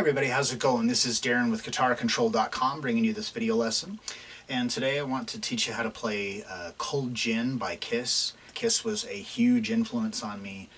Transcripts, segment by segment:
everybody, how's it going? This is Darrin with GuitarControl.com bringing you this video lesson. And today I want to teach you how to play Cold Gin by Kiss. Kiss was a huge influence on me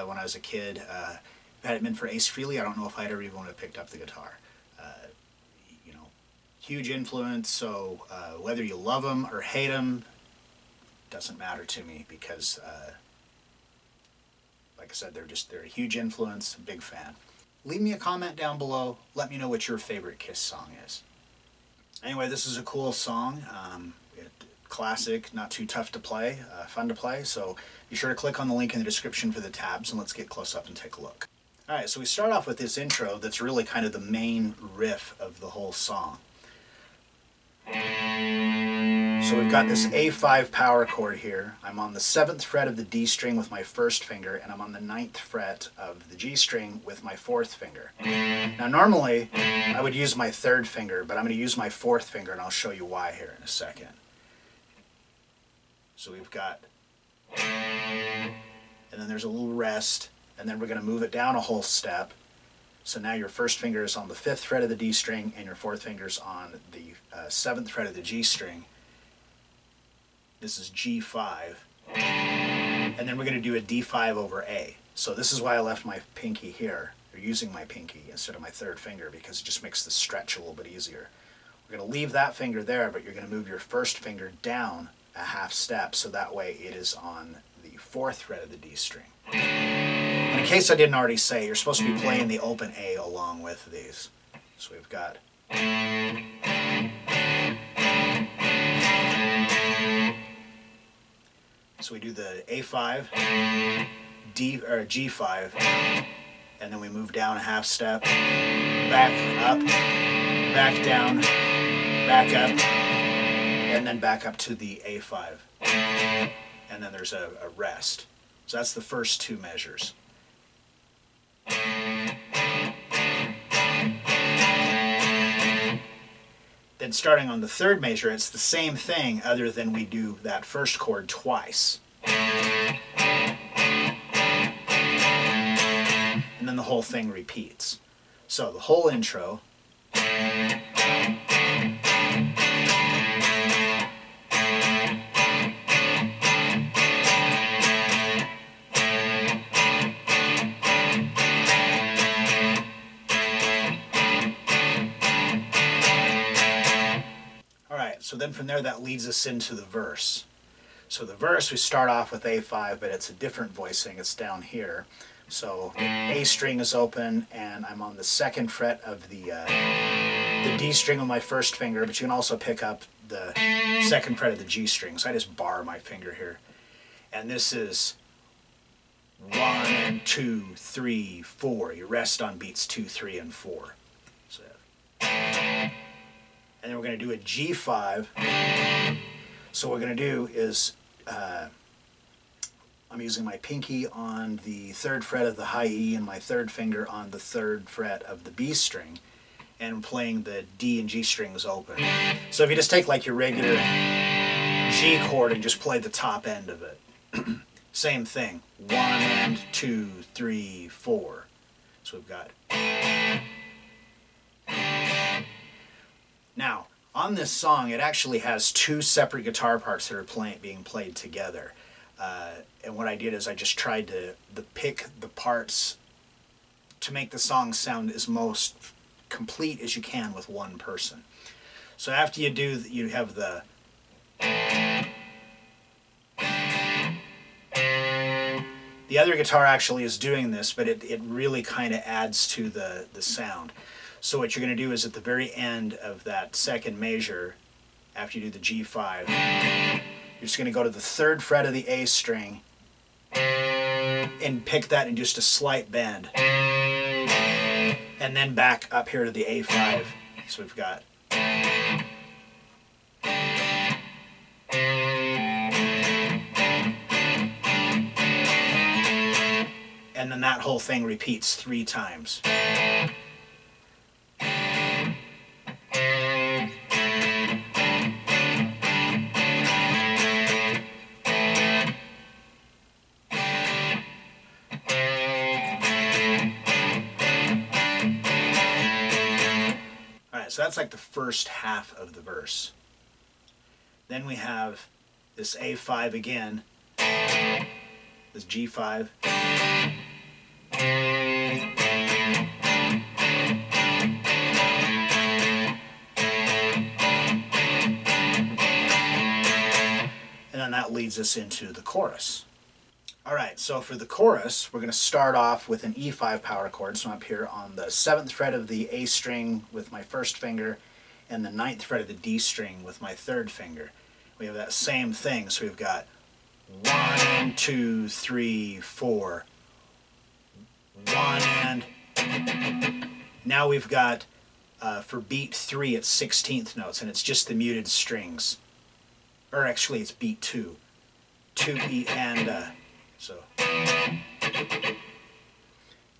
when I was a kid. If it hadn't been for Ace Frehley, I don't know if I'd ever even would have picked up the guitar. Huge influence, so whether you love them or hate them, doesn't matter to me because, like I said, they're a huge influence, a big fan. Leave me a comment down below. Let me know what your favorite Kiss song is. Anyway, this is a cool song. Classic, not too tough to play, fun to play. So be sure to click on the link in the description for the tabs and let's get close up and take a look. Alright, so we start off with this intro that's really kind of the main riff of the whole song. So we've got this A5 power chord here. I'm on the 7th fret of the D string with my first finger, and I'm on the 9th fret of the G string with my 4th finger. Now normally I would use my 3rd finger, but I'm going to use my 4th finger, and I'll show you why here in a second. So we've got, and then there's a little rest, and then we're going to move it down a whole step. So now your first finger is on the 5th fret of the D string, and your 4th finger is on the 7th fret of the G string. This is G5, and then we're going to do a D5 over A. So this is why I left my pinky here, or using my pinky instead of my 3rd finger, because it just makes the stretch a little bit easier. We're going to leave that finger there, but you're going to move your first finger down a half step, so that way it is on the 4th fret of the D string. And in case I didn't already say, you're supposed to be playing the open A along with these. So we've got... So we do the A5, G5, and then we move down a half step, back up, back down, back up, and then back up to the A5. And then there's a rest. So that's the first two measures. Then starting on the 3rd measure, it's the same thing other than we do that first chord twice. And then the whole thing repeats. So the whole intro. So then from there that leads us into the verse. So the verse we start off with A5, but it's a different voicing, it's down here. So the A string is open and I'm on the 2nd fret of the D string with my first finger, but you can also pick up the 2nd fret of the G string. So I just bar my finger here. And this is 1, 2, 3, 4. You rest on beats 2, 3, and 4. So, and then we're going to do a G5. So what we're going to do is, I'm using my pinky on the 3rd fret of the high E and my 3rd finger on the 3rd fret of the B string, and playing the D and G strings open. So if you just take like your regular G chord and just play the top end of it, same thing, 1, 2, 3, 4. So we've got... Now, on this song, it actually has 2 separate guitar parts that are being played together. And what I did is I just tried to pick the parts to make the song sound as most complete as you can with one person. So after you have the... The other guitar actually is doing this, but it really kind of adds to the sound. So what you're going to do is at the very end of that 2nd measure, after you do the G5, you're just going to go to the 3rd fret of the A string and pick that in just a slight bend. And then back up here to the A5. So we've got... And then that whole thing repeats 3 times. So that's like the first half of the verse. Then we have this A5 again, this G5. And then that leads us into the chorus. All right, so for the chorus, we're going to start off with an E5 power chord. So I'm up here on the 7th fret of the A string with my first finger and the 9th fret of the D string with my third finger. We have that same thing, so we've got 1, 2, 3, 4, 1 and... Now we've got, for beat 3, it's 16th notes, and it's just the muted strings. Or actually, it's beat 2. 2, E, and... So then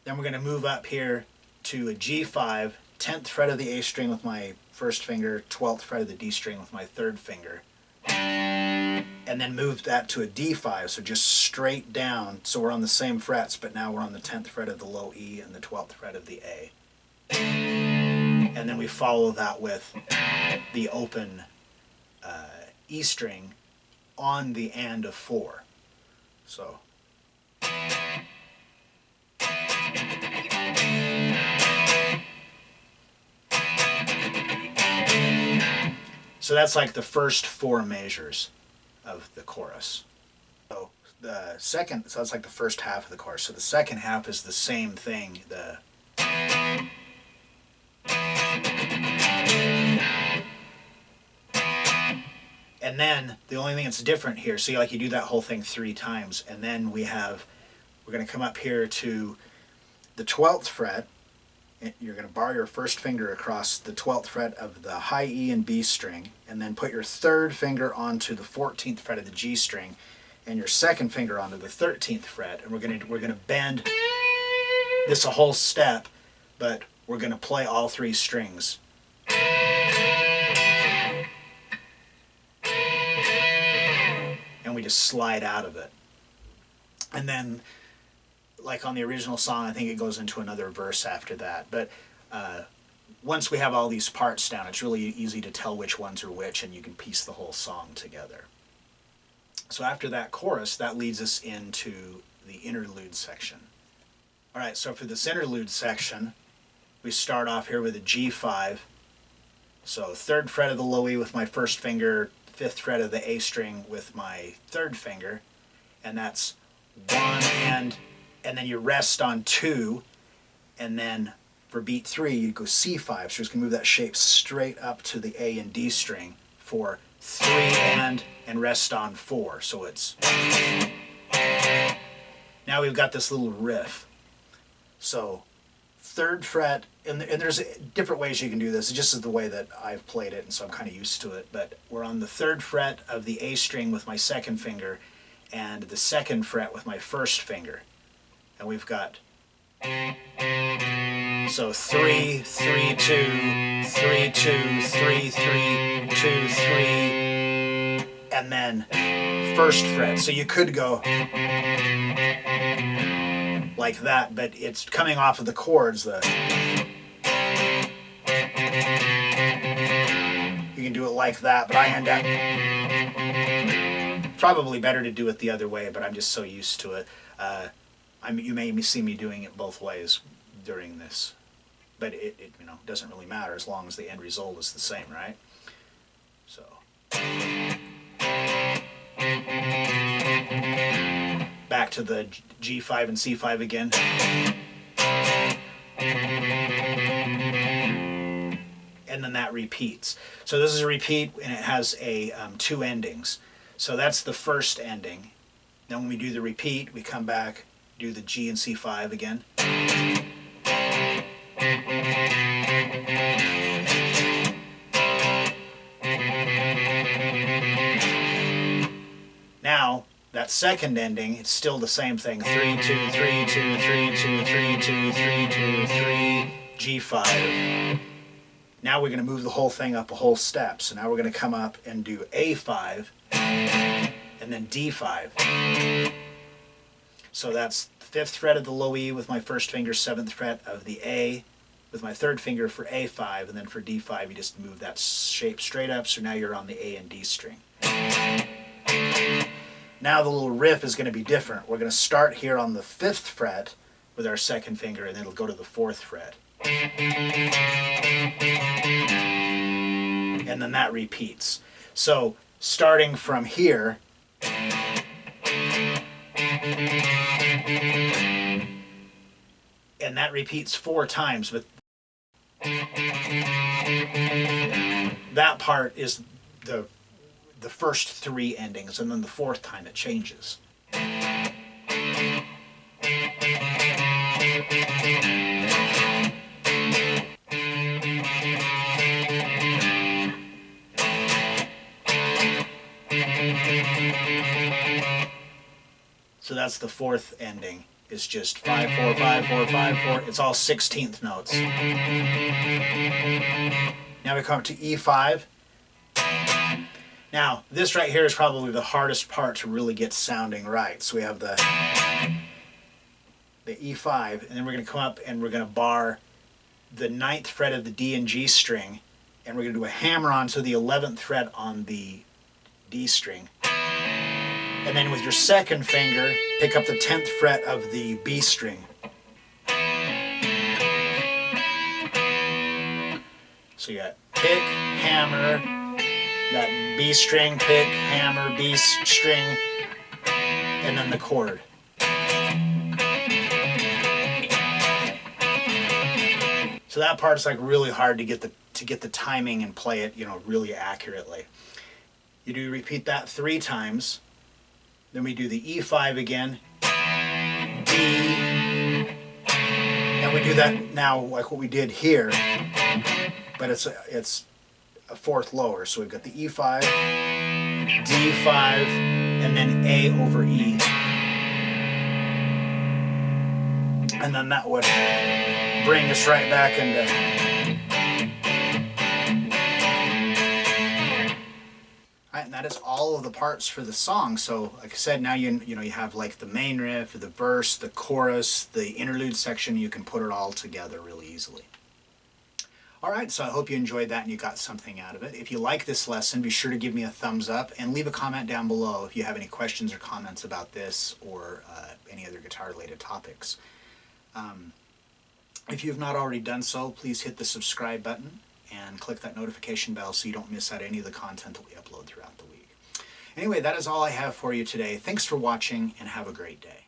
we're going to move up here to a G5, 10th fret of the A string with my first finger, 12th fret of the D string with my third finger, and then move that to a D5, so just straight down. So we're on the same frets, but now we're on the 10th fret of the low E and the 12th fret of the A. And then we follow that with the open E string on the and of 4. So that's like the first 4 measures of the chorus. So that's like the first half of the chorus. So the second half is the same thing. And then the only thing that's different here, so you do that whole thing 3 times, and then we're going to come up here to the 12th fret. You're going to bar your first finger across the 12th fret of the high E and B string, and then put your third finger onto the 14th fret of the G string, and your second finger onto the 13th fret, and we're going to bend this a whole step, but we're going to play all 3 strings. And we just slide out of it. And then, like on the original song, I think it goes into another verse after that. But once we have all these parts down, it's really easy to tell which ones are which, and you can piece the whole song together. So after that chorus, that leads us into the interlude section. All right, so for this interlude section, we start off here with a G5. So 3rd fret of the low E with my first finger, 5th fret of the A string with my third finger, and that's 1 and then you rest on 2, and then for beat 3 you go C5, so you're just going to move that shape straight up to the A and D string for 3 and rest on 4. So it's... Now we've got this little riff. So 3rd fret, and there's different ways you can do this. It just is the way that I've played it, and so I'm kind of used to it. But we're on the 3rd fret of the A string with my second finger, and the 2nd fret with my first finger. And we've got... So 3, 3, 2, 3, 2, 3, 3, 2, 3, and then 1st fret. So you could go like that, but it's coming off of the chords. You can do it like that, but I end up... Probably better to do it the other way, but I'm just so used to it. You may see me doing it both ways during this, but it doesn't really matter as long as the end result is the same, right? So back to the G5 and C5 again. And then that repeats. So this is a repeat, and it has 2 endings. So that's the first ending. Then when we do the repeat, we come back, do the G and C5 again. Now, that second ending, it's still the same thing. 3, 2, 3, 2, 3, 2, 3, 2, 3, 2, 3, G5. Now we're going to move the whole thing up a whole step. So now we're going to come up and do A5 and then D5. So that's the 5th fret of the low E with my first finger, 7th fret of the A, with my third finger for A5, and then for D5 you just move that shape straight up, so now you're on the A and D string. Now the little riff is going to be different. We're going to start here on the 5th fret with our second finger, and then it'll go to the 4th fret. And then that repeats. So starting from here, and that repeats 4 times, but that part is the first 3 endings, and then the 4th time it changes. So that's the 4th ending. It's just 5, 4, 5, 4, 5, 4. It's all 16th notes. Now we come up to E5. Now, this right here is probably the hardest part to really get sounding right. So we have the E5, and then we're going to come up and we're going to bar the 9th fret of the D and G string, and we're going to do a hammer on to the 11th fret on the D string. And then with your second finger, pick up the 10th fret of the B string. So you got pick, hammer, that B string, pick, hammer, B string, and then the chord. So that part's like really hard to get the timing and play it, really accurately. You do repeat that 3 times. Then we do the E5 again, D, and we do that now like what we did here, but it's a 4th lower. So we've got the E5, D5, and then A over E. And then that would bring us right back into... And that is all of the parts for the song. So like I said, now you have like the main riff, the verse, the chorus, the interlude section. You can put it all together really easily. Alright, so I hope you enjoyed that and you got something out of it. If you like this lesson, be sure to give me a thumbs up and leave a comment down below if you have any questions or comments about this or any other guitar related topics. If you have not already done so, please hit the subscribe button and click that notification bell so you don't miss out any of the content that we upload throughout the week. Anyway, that is all I have for you today. Thanks for watching and have a great day.